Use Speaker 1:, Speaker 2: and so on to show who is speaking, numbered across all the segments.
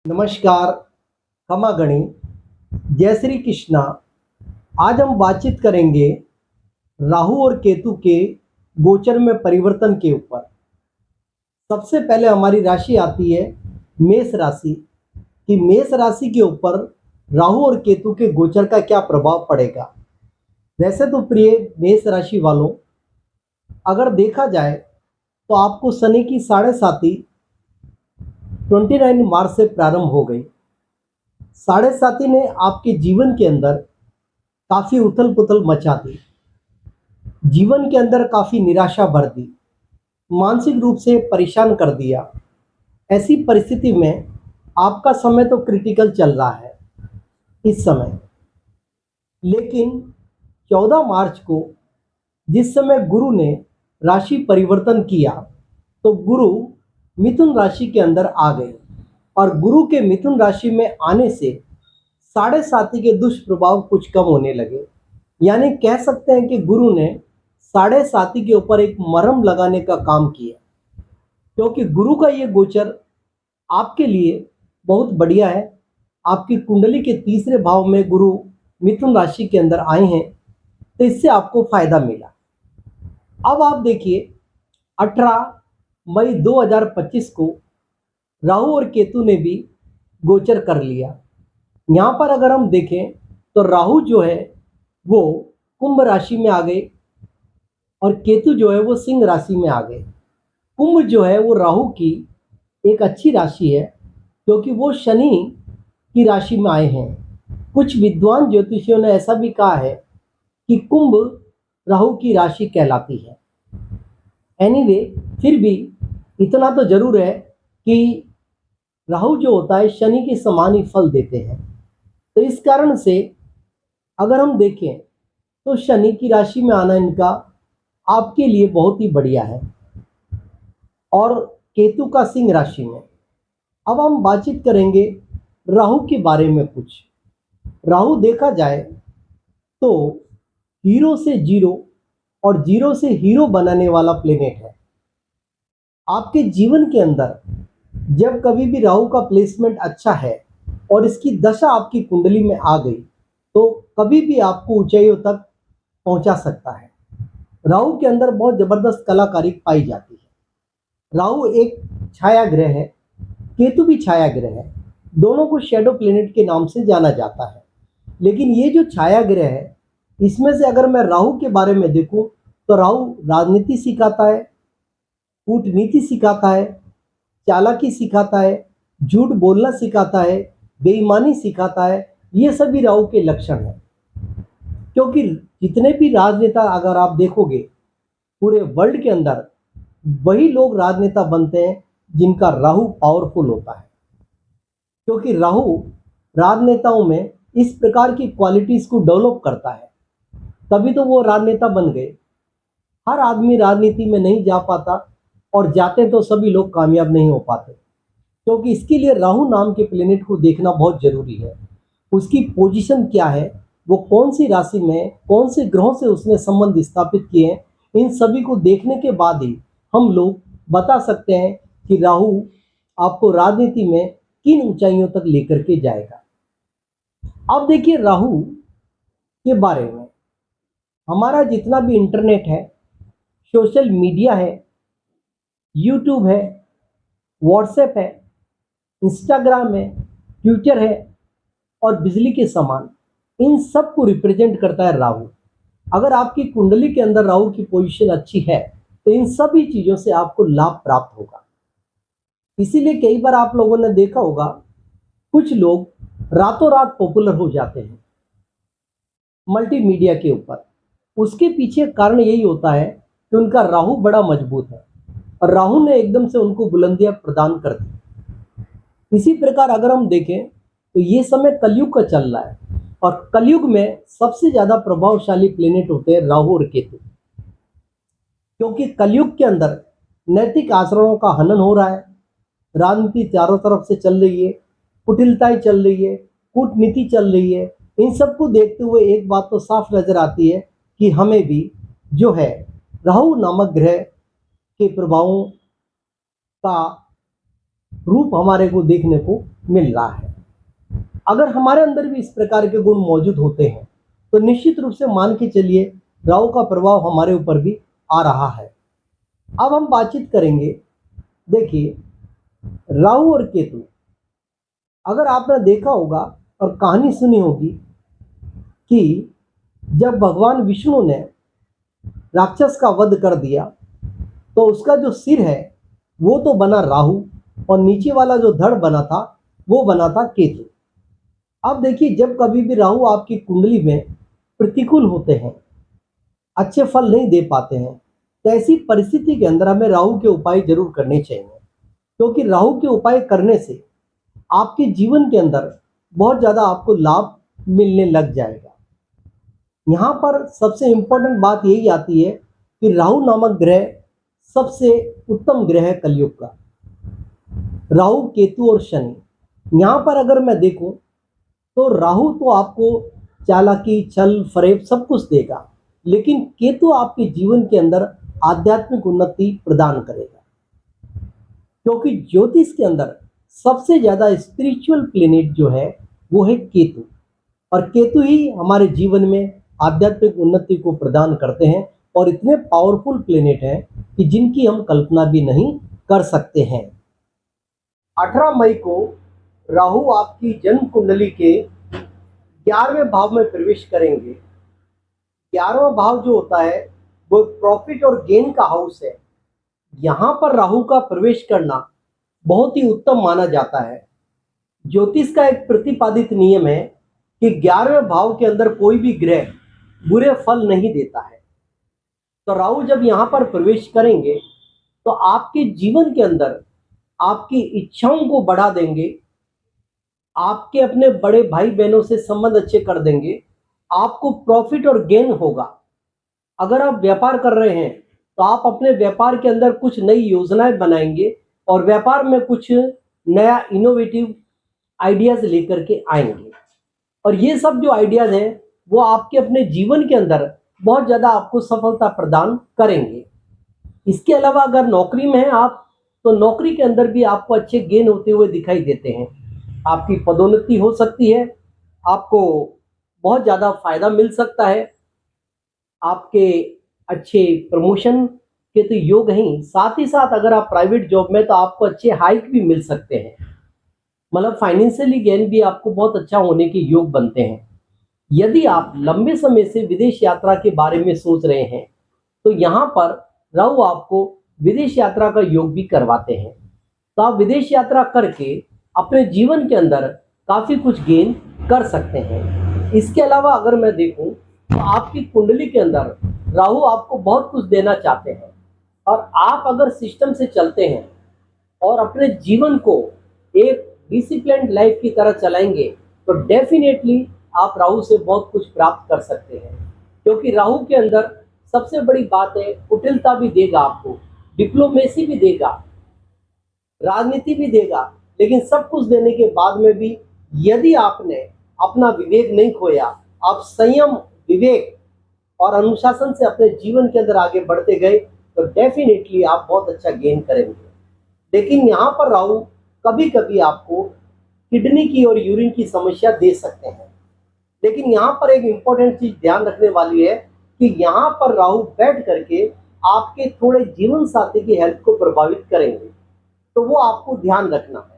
Speaker 1: नमस्कार, खमा गणी, जय श्री कृष्णा। आज हम बातचीत करेंगे राहु और केतु के गोचर में परिवर्तन के ऊपर। सबसे पहले हमारी राशि आती है मेष राशि कि मेष राशि के ऊपर राहु और केतु के गोचर का क्या प्रभाव पड़ेगा। वैसे तो प्रिय मेष राशि वालों, अगर देखा जाए तो आपको शनि की 7.5 29 मार्च से प्रारंभ हो गई। 7.5 ने आपके जीवन के अंदर काफी उथल पुथल मचा दी, जीवन के अंदर काफी निराशा भर दी, मानसिक रूप से परेशान कर दिया। ऐसी परिस्थिति में आपका समय तो क्रिटिकल चल रहा है इस समय। लेकिन 14 मार्च को जिस समय गुरु ने राशि परिवर्तन किया तो गुरु मिथुन राशि के अंदर आ गए और गुरु के मिथुन राशि में आने से 7.5 के दुष्प्रभाव कुछ कम होने लगे। यानी कह सकते हैं कि गुरु ने 7.5 के ऊपर एक मरहम लगाने का काम किया, क्योंकि गुरु का ये गोचर आपके लिए बहुत बढ़िया है। आपकी कुंडली के तीसरे भाव में गुरु मिथुन राशि के अंदर आए हैं, तो इससे आपको फायदा मिला। अब आप देखिए 18 मई 2025 को राहु और केतु ने भी गोचर कर लिया। यहाँ पर अगर हम देखें तो राहु जो है वो कुंभ राशि में आ गए और केतु जो है वो सिंह राशि में आ गए। कुंभ जो है वो राहु की एक अच्छी राशि है, क्योंकि वो शनि की राशि में आए हैं। कुछ विद्वान ज्योतिषियों ने ऐसा भी कहा है कि कुंभ राहु की राशि कहलाती है। एनीवे, फिर भी इतना तो जरूर है कि राहु जो होता है शनि के समान ही फल देते हैं। तो इस कारण से अगर हम देखें तो शनि की राशि में आना इनका आपके लिए बहुत ही बढ़िया है, और केतु का सिंह राशि में। अब हम बातचीत करेंगे राहु के बारे में कुछ। राहु देखा जाए तो हीरो से जीरो और जीरो से हीरो बनाने वाला प्लेनेट है। आपके जीवन के अंदर जब कभी भी राहु का प्लेसमेंट अच्छा है और इसकी दशा आपकी कुंडली में आ गई तो कभी भी आपको ऊंचाइयों तक पहुंचा सकता है। राहु के अंदर बहुत जबरदस्त कलाकारी पाई जाती है। राहु एक छाया ग्रह है, केतु भी छाया ग्रह है। दोनों को शैडो प्लेनेट के नाम से जाना जाता है। लेकिन ये जो छाया ग्रह है, इसमें से अगर मैं राहु के बारे में देखूं तो राहु राजनीति सिखाता है, कूटनीति सिखाता है, चालाकी सिखाता है, झूठ बोलना सिखाता है, बेईमानी सिखाता है। ये सभी राहु के लक्षण हैं। क्योंकि जितने भी राजनेता अगर आप देखोगे पूरे वर्ल्ड के अंदर, वही लोग राजनेता बनते हैं जिनका राहु पावरफुल होता है। क्योंकि राहु राजनेताओं में इस प्रकार की क्वालिटीज को डेवलप करता है, तभी तो वो राजनेता बन गए। हर आदमी राजनीति में नहीं जा पाता, और जाते तो सभी लोग कामयाब नहीं हो पाते। क्योंकि इसके लिए राहु नाम के प्लेनेट को देखना बहुत जरूरी है। उसकी पोजीशन क्या है, वो कौन सी राशि में कौन से ग्रहों से उसने संबंध स्थापित किए हैं, इन सभी को देखने के बाद ही हम लोग बता सकते हैं कि राहु आपको राजनीति में किन ऊंचाइयों तक लेकर के जाएगा। अब देखिए राहु के बारे में, हमारा जितना भी इंटरनेट है, सोशल मीडिया है, यूट्यूब है, व्हाट्सएप है, इंस्टाग्राम है, ट्विटर है और बिजली के समान, इन सब को रिप्रेजेंट करता है राहु। अगर आपकी कुंडली के अंदर राहु की पोजीशन अच्छी है तो इन सभी चीजों से आपको लाभ प्राप्त होगा। इसीलिए कई बार आप लोगों ने देखा होगा कुछ लोग रातों रात पॉपुलर हो जाते हैं मल्टीमीडिया के ऊपर। उसके पीछे कारण यही होता है कि उनका राहु बड़ा मजबूत है और राहु ने एकदम से उनको बुलंदियां प्रदान कर दी। इसी प्रकार अगर हम देखें तो ये समय कलयुग का चल रहा है, और कलयुग में सबसे ज्यादा प्रभावशाली प्लेनेट होते हैं राहु और केतु। क्योंकि कलयुग के अंदर नैतिक आचरणों का हनन हो रहा है, राजनीति चारों तरफ से चल रही है, कुटिलताएं चल रही है, कूटनीति चल रही है। इन सबको देखते हुए एक बात तो साफ नजर आती है कि हमें भी जो है राहु नामक ग्रह के प्रभावों का रूप हमारे को देखने को मिल रहा है। अगर हमारे अंदर भी इस प्रकार के गुण मौजूद होते हैं तो निश्चित रूप से मान के चलिए राहु का प्रभाव हमारे ऊपर भी आ रहा है। अब हम बातचीत करेंगे, देखिए राहु और केतु, अगर आपने देखा होगा और कहानी सुनी होगी कि जब भगवान विष्णु ने राक्षस का वध कर दिया तो उसका जो सिर है वो तो बना राहु और नीचे वाला जो धड़ बना था वो बना था केतु। अब देखिए जब कभी भी राहु आपकी कुंडली में प्रतिकूल होते हैं, अच्छे फल नहीं दे पाते हैं, तो ऐसी परिस्थिति के अंदर हमें राहु के उपाय जरूर करने चाहिए, क्योंकि राहु के उपाय करने से आपके जीवन के अंदर बहुत ज़्यादा आपको लाभ मिलने लग जाएगा। यहाँ पर सबसे इम्पोर्टेंट बात यही आती है कि राहु नामक ग्रह सबसे उत्तम ग्रह है कलयुग का। राहु, केतु और शनि, यहाँ पर अगर मैं देखूं तो राहु तो आपको चालाकी, छल फरेब सब कुछ देगा, लेकिन केतु आपके जीवन के अंदर आध्यात्मिक उन्नति प्रदान करेगा, क्योंकि ज्योतिष के अंदर सबसे ज्यादा स्पिरिचुअल प्लेनेट जो है वो है केतु, और केतु ही हमारे जीवन में आध्यात्मिक उन्नति को प्रदान करते हैं और इतने पावरफुल प्लेनेट हैं कि जिनकी हम कल्पना भी नहीं कर सकते हैं। 18 मई को राहु आपकी जन्म कुंडली के 11वें भाव में प्रवेश करेंगे। 11वां भाव जो होता है वो प्रॉफिट और गेन का हाउस है। यहाँ पर राहु का प्रवेश करना बहुत ही उत्तम माना जाता है। ज्योतिष का एक प्रतिपादित नियम है कि 11वें भाव के अंदर कोई भी ग्रह बुरे फल नहीं देता है। तो राहु जब यहाँ पर प्रवेश करेंगे तो आपके जीवन के अंदर आपकी इच्छाओं को बढ़ा देंगे, आपके अपने बड़े भाई बहनों से संबंध अच्छे कर देंगे, आपको प्रॉफिट और गेन होगा। अगर आप व्यापार कर रहे हैं तो आप अपने व्यापार के अंदर कुछ नई योजनाएं बनाएंगे और व्यापार में कुछ नया इनोवेटिव आइडियाज लेकर के आएंगे, और ये सब जो आइडियाज हैं वो आपके अपने जीवन के अंदर बहुत ज़्यादा आपको सफलता प्रदान करेंगे। इसके अलावा अगर नौकरी में हैं आप, तो नौकरी के अंदर भी आपको अच्छे गेन होते हुए दिखाई देते हैं। आपकी पदोन्नति हो सकती है, आपको बहुत ज़्यादा फायदा मिल सकता है, आपके अच्छे प्रमोशन के तो योग हैं। साथ ही साथ अगर आप प्राइवेट जॉब में, तो आपको अच्छे हाइक भी मिल सकते हैं, मतलब फाइनेंशियली गेन भी आपको बहुत अच्छा होने के योग बनते हैं। यदि आप लंबे समय से विदेश यात्रा के बारे में सोच रहे हैं तो यहाँ पर राहु आपको विदेश यात्रा का योग भी करवाते हैं, तो आप विदेश यात्रा करके अपने जीवन के अंदर काफी कुछ गेन कर सकते हैं। इसके अलावा अगर मैं देखूं तो आपकी कुंडली के अंदर राहु आपको बहुत कुछ देना चाहते हैं, और आप अगर सिस्टम से चलते हैं और अपने जीवन को एक डिसिप्लिन्ड लाइफ की तरह चलाएंगे तो डेफिनेटली आप राहु से बहुत कुछ प्राप्त कर सकते हैं, क्योंकि राहु के अंदर सबसे बड़ी बात है कुटिलता भी देगा आपको, डिप्लोमेसी भी देगा, राजनीति भी देगा, लेकिन सब कुछ देने के बाद में भी यदि आपने अपना विवेक नहीं खोया, आप संयम, विवेक और अनुशासन से अपने जीवन के अंदर आगे बढ़ते गए तो डेफिनेटली आप बहुत अच्छा गेन करेंगे। लेकिन यहाँ पर राहु कभी कभी आपको किडनी की और यूरिन की समस्या दे सकते हैं। लेकिन यहाँ पर एक इम्पोर्टेंट चीज ध्यान रखने वाली है कि यहाँ पर राहु बैठ करके आपके थोड़े जीवन साथी की हेल्थ को प्रभावित करेंगे, तो वो आपको ध्यान रखना है।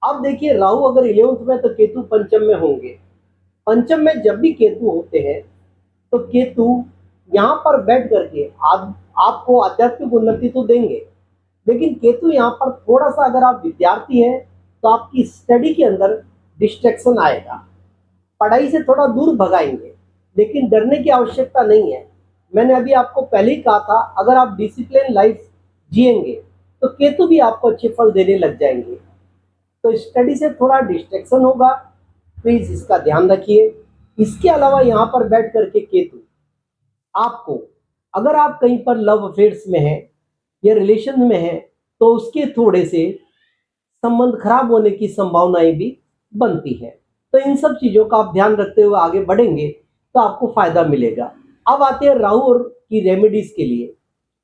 Speaker 1: अब देखिए राहु अगर 11th में तो केतु पंचम में होंगे। पंचम में जब भी केतु होते हैं तो केतु यहाँ पर बैठ करके आपको आध्यात्मिक उन्नति तो देंगे, लेकिन केतु यहाँ पर थोड़ा सा, अगर आप विद्यार्थी हैं तो आपकी स्टडी के अंदर डिस्ट्रैक्शन आएगा, पढ़ाई से थोड़ा दूर भगाएंगे, लेकिन डरने की आवश्यकता नहीं है। मैंने अभी आपको पहले ही कहा था, अगर आप डिसिप्लिन लाइफ जिएंगे तो केतु भी आपको अच्छे फल देने लग जाएंगे। तो स्टडी से थोड़ा डिस्ट्रैक्शन होगा, प्लीज इसका ध्यान रखिए। इसके अलावा यहाँ पर बैठ करके केतु आपको, अगर आप कहीं पर लव अफेयर्स में हैं या रिलेशन में हैं तो उसके थोड़े से संबंध खराब होने की संभावनाएं भी बनती है। तो इन सब चीजों का आप ध्यान रखते हुए आगे बढ़ेंगे तो आपको फायदा मिलेगा। अब आते हैं राहु और की रेमेडीज के लिए।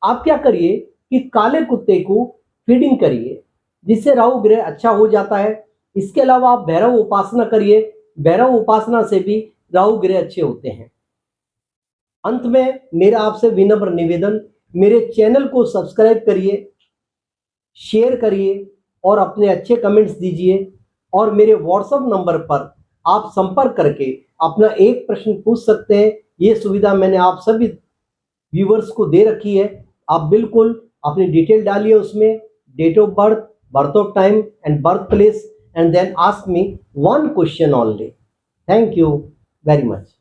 Speaker 1: आप क्या करिए कि काले कुत्ते को फीडिंग करिए, जिससे राहु ग्रह अच्छा हो जाता है। इसके अलावा आप भैरव उपासना करिए, भैरव उपासना से भी राहु ग्रह अच्छे होते हैं। अंत में मेरा आपसे विनम्र निवेदन, मेरे चैनल को सब्सक्राइब करिए, शेयर करिए और अपने अच्छे कमेंट्स दीजिए, और मेरे व्हाट्सएप नंबर पर आप संपर्क करके अपना एक प्रश्न पूछ सकते हैं। ये सुविधा मैंने आप सभी व्यूवर्स को दे रखी है। आप बिल्कुल अपनी डिटेल डालिए उसमें, date of birth, birth of time and birth place, and then ask me one question only. Thank you very much.